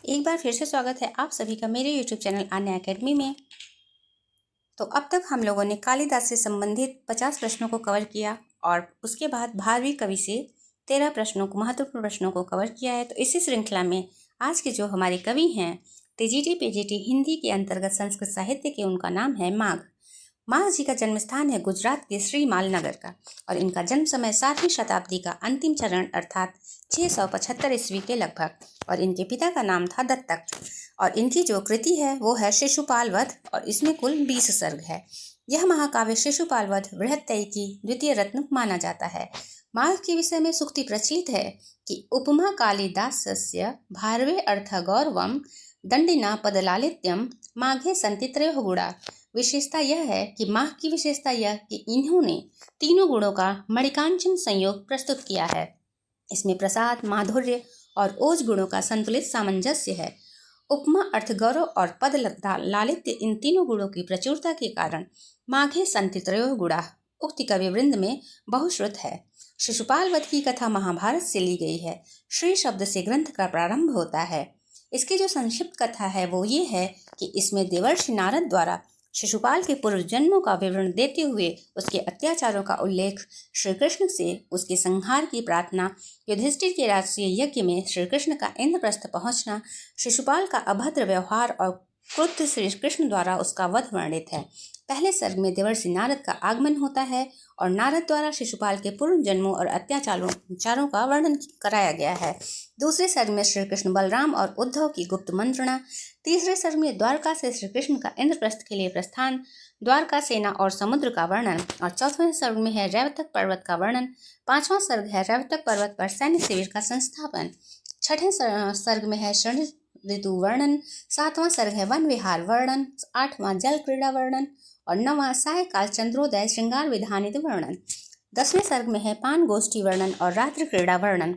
एक बार फिर से स्वागत है आप सभी का मेरे YouTube चैनल आन्या एकेडमी में। तो अब तक हम लोगों ने कालिदास से संबंधित 50 प्रश्नों को कवर किया और उसके बाद भारवी कवि से 13 प्रश्नों को महत्वपूर्ण प्रश्नों को कवर किया है। तो इसी श्रृंखला में आज के जो हमारे कवि हैं टीजीटी पीजीटी हिंदी के अंतर्गत संस्कृत साहित्य के, उनका नाम है माघ। माघ जी का जन्म स्थान है गुजरात के श्रीमाल नगर का और इनका जन्म समय 7वीं शताब्दी का अंतिम चरण अर्थात 675 ईस्वी के लगभग। और इनके पिता का नाम था दत्तक और इनकी जो कृति है वो है शिशुपाल वध और इसमें कुल 20 सर्ग है। यह महाकाव्य शिशुपाल वध बृहत्तरी की द्वितीय रत्न माना जाता है। माघ के विषय में सूक्ति प्रचलित है कि उपमा कालिदासस्य भारवे अर्थ गौरवम दंडिना पदलालित्यम माघे संति त्रयोः गुणा। विशेषता यह है कि माघ की विशेषता यह कि इन्होंने तीनों गुणों का मणिकांचन संयोग प्रस्तुत किया है। इसमें प्रसाद, माधुर्य और ओज गुणों का संतुलित सामंजस्य है। उपमा, अर्थ गौरव और पद लालित्य इन तीनों गुणों की प्रचुरता के कारण माघे संति त्रयोः गुणा उक्ति कवि वृंद में बहुश्रुत है। शिशुपाल वध की कथा महाभारत से ली गई है। श्री शब्द से ग्रंथ का प्रारंभ होता है। इसकी जो संक्षिप्त कथा है वो ये है कि इसमें देवर्षि नारद द्वारा शिशुपाल के पूर्व जन्मों का विवरण देते हुए उसके अत्याचारों का उल्लेख, श्री कृष्ण से उसके संहार की प्रार्थना, युधिष्ठिर के राष्ट्रीय यज्ञ में श्री कृष्ण का इंद्रप्रस्थ पहुंचना, शिशुपाल का अभद्र व्यवहार और क्रुद्ध श्री कृष्ण द्वारा उसका वध वर्णित है। पहले सर्ग में देवर्षि नारद का आगमन होता है और नारद द्वारा शिशुपाल के पूर्व जन्मों और अत्याचारों का वर्णन कराया गया है। दूसरे सर्ग में श्री कृष्ण, बलराम और उद्धव की गुप्त मंत्रणा। तीसरे सर्ग में द्वारका से श्री कृष्ण का इंद्रप्रस्थ के लिए प्रस्थान, द्वारका सेना और समुद्र का वर्णन। और चौथे सर्ग में है रैवतक पर्वत का वर्णन। पांचवां सर्ग है रैवतक पर्वत पर सैन्य शिविर का संस्थापन। छठे सर्ग में है शरण ऋतु वर्णन। सातवां सर्ग है वन विहार वर्णन। आठवां जल क्रीड़ा वर्णन और नवां सायकाल चंद्रोदय श्रृंगार विधानित वर्णन। 10वें सर्ग में है पान गोष्ठी वर्णन और रात्रि क्रीड़ा वर्णन।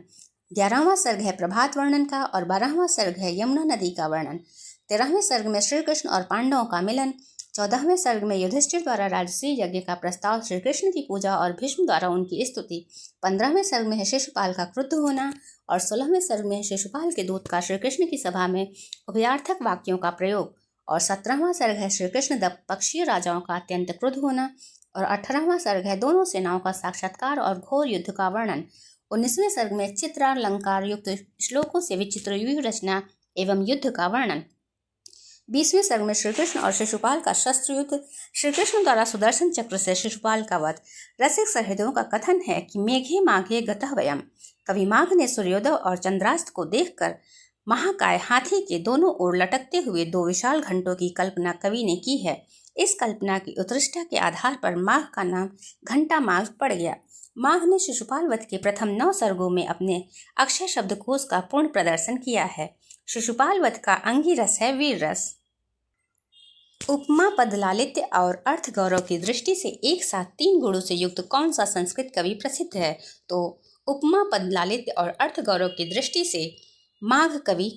11वां सर्ग है प्रभात वर्णन का और 12वां सर्ग है यमुना नदी का वर्णन। 13वें सर्ग में श्री कृष्ण और पांडवों का मिलन। 14वें सर्ग में युधिष्ठिर द्वारा राजसी यज्ञ का प्रस्ताव, श्री कृष्ण की पूजा और भीष्म द्वारा उनकी स्तुति। 15वें सर्ग में है शिशुपाल का क्रुद्ध होना और 16वें सर्ग में है शिशुपाल के दूत का श्री कृष्ण की सभा में उभयार्थक वाक्यों का प्रयोग। और 17वां सर्ग है श्री कृष्ण पक्षीय राजाओं का अत्यंत क्रुद्ध होना और 18वां सर्ग है दोनों सेनाओं का साक्षात्कार और घोर युद्ध का वर्णन। 19वें सर्ग में चित्रालंकार युक्त श्लोकों से विचित्र व्यूह रचना एवं युद्ध का वर्णन। 20वें सर्ग में श्री कृष्ण और शिशुपाल का शस्त्र युद्ध, श्री कृष्ण द्वारा सुदर्शन चक्र से शिशुपाल का वध। रसिक सहृदयों का कथन है कि मेघे माघे गतः वयम्। कवि माघ ने सूर्योदय और चंद्रास्त को देखकर महाकाय हाथी के दोनों ओर लटकते हुए 2 विशाल घंटों की कल्पना कवि ने की है। इस कल्पना की उत्कृष्टता के आधार पर माघ का नाम घंटा माघ पड़ गया। माघ ने शिशुपाल वध के प्रथम 9 सर्गों में अपने अक्षय शब्दकोश का पूर्ण प्रदर्शन किया है। शिशुपाल वध का अंगी रस है वीर रस। उपमा, पद लालित्य और अर्थ गौरव की दृष्टि से एक साथ 3 गुणों से युक्त कौन सा संस्कृत कवि प्रसिद्ध है? तो उपमा, पद लालित्य और अर्थ गौरव की दृष्टि से माघ कवि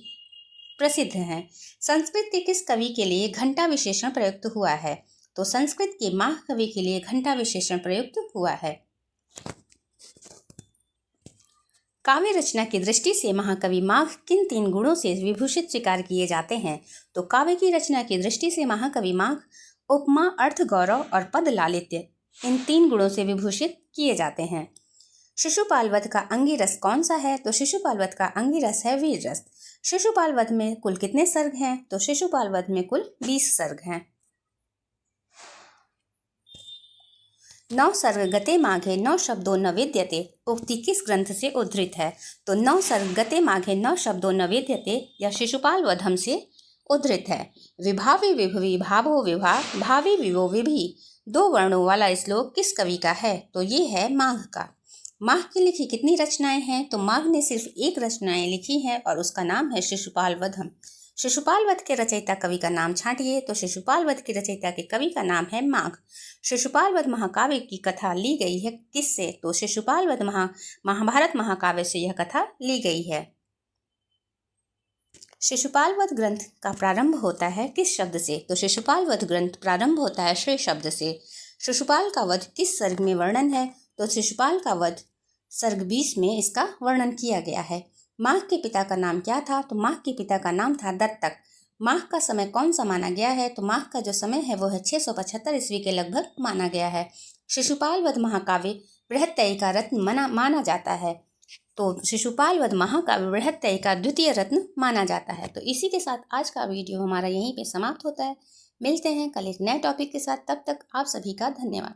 प्रसिद्ध हैं। संस्कृत के किस कवि के लिए घंटा विशेषण प्रयुक्त हुआ है? तो संस्कृत के माघ कवि के लिए घंटा विशेषण प्रयुक्त हुआ है। काव्य रचना की दृष्टि से महाकवि माघ किन 3 गुणों से विभूषित स्वीकार किए जाते हैं? तो काव्य की रचना की दृष्टि से महाकवि माघ उपमा, अर्थ गौरव और पद लालित्य इन 3 गुणों से विभूषित किए जाते हैं। शिशुपाल वध का अंगी रस कौन सा है? तो शिशुपाल वध का अंगी रस है वीर रस। शिशुपाल वध में कुल कितने सर्ग हैं? तो शिशुपाल वध में कुल 20 सर्ग हैं। 9 सर्ग गते माघे 9 शब्दों न वेद्यते उक्ति किस ग्रंथ से उद्धृत है? तो 9 सर्ग गते माघे 9 शब्दों न वेद्यते यह शिशुपाल वधम से उद्धृत है। विभावी विभवी भावो विभा भावी विवो विभि 2 वर्णों वाला श्लोक किस कवि का है? तो ये है माघ का। माघ की लिखी कितनी रचनाएं हैं? तो माघ ने सिर्फ एक रचनाएं लिखी है और उसका नाम है शिशुपाल वधम। शिशुपाल वध के रचयिता कवि का नाम छांटिए। तो शिशुपाल वध के रचयिता के कवि का नाम है माघ। शिशुपाल वध महाकाव्य की कथा ली गई है किससे? तो शिशुपाल वध महाभारत महाकाव्य से यह कथा ली गई है। शिशुपाल वध ग्रंथ का प्रारंभ होता है किस शब्द से? तो शिशुपाल वध ग्रंथ प्रारंभ होता है श्री शब्द से। शिशुपाल का वध किस सर्ग में वर्णन है? तो शिशुपाल का वध सर्ग 20 में इसका वर्णन किया गया है। माघ के पिता का नाम क्या था? तो माघ के पिता का नाम था दत्तक। माघ का समय कौन सा माना गया है? तो माघ का जो समय है वो है 675 ईस्वी के लगभग माना गया है। शिशुपाल वध महाकाव्य बृहत्तरी का रत्न माना जाता है। तो शिशुपाल वध महाकाव्य बृहत्तरी का द्वितीय रत्न माना जाता है। तो इसी के साथ आज का वीडियो हमारा यहीं पे समाप्त होता है। मिलते हैं कल एक नए टॉपिक के साथ, तब तक आप सभी का धन्यवाद।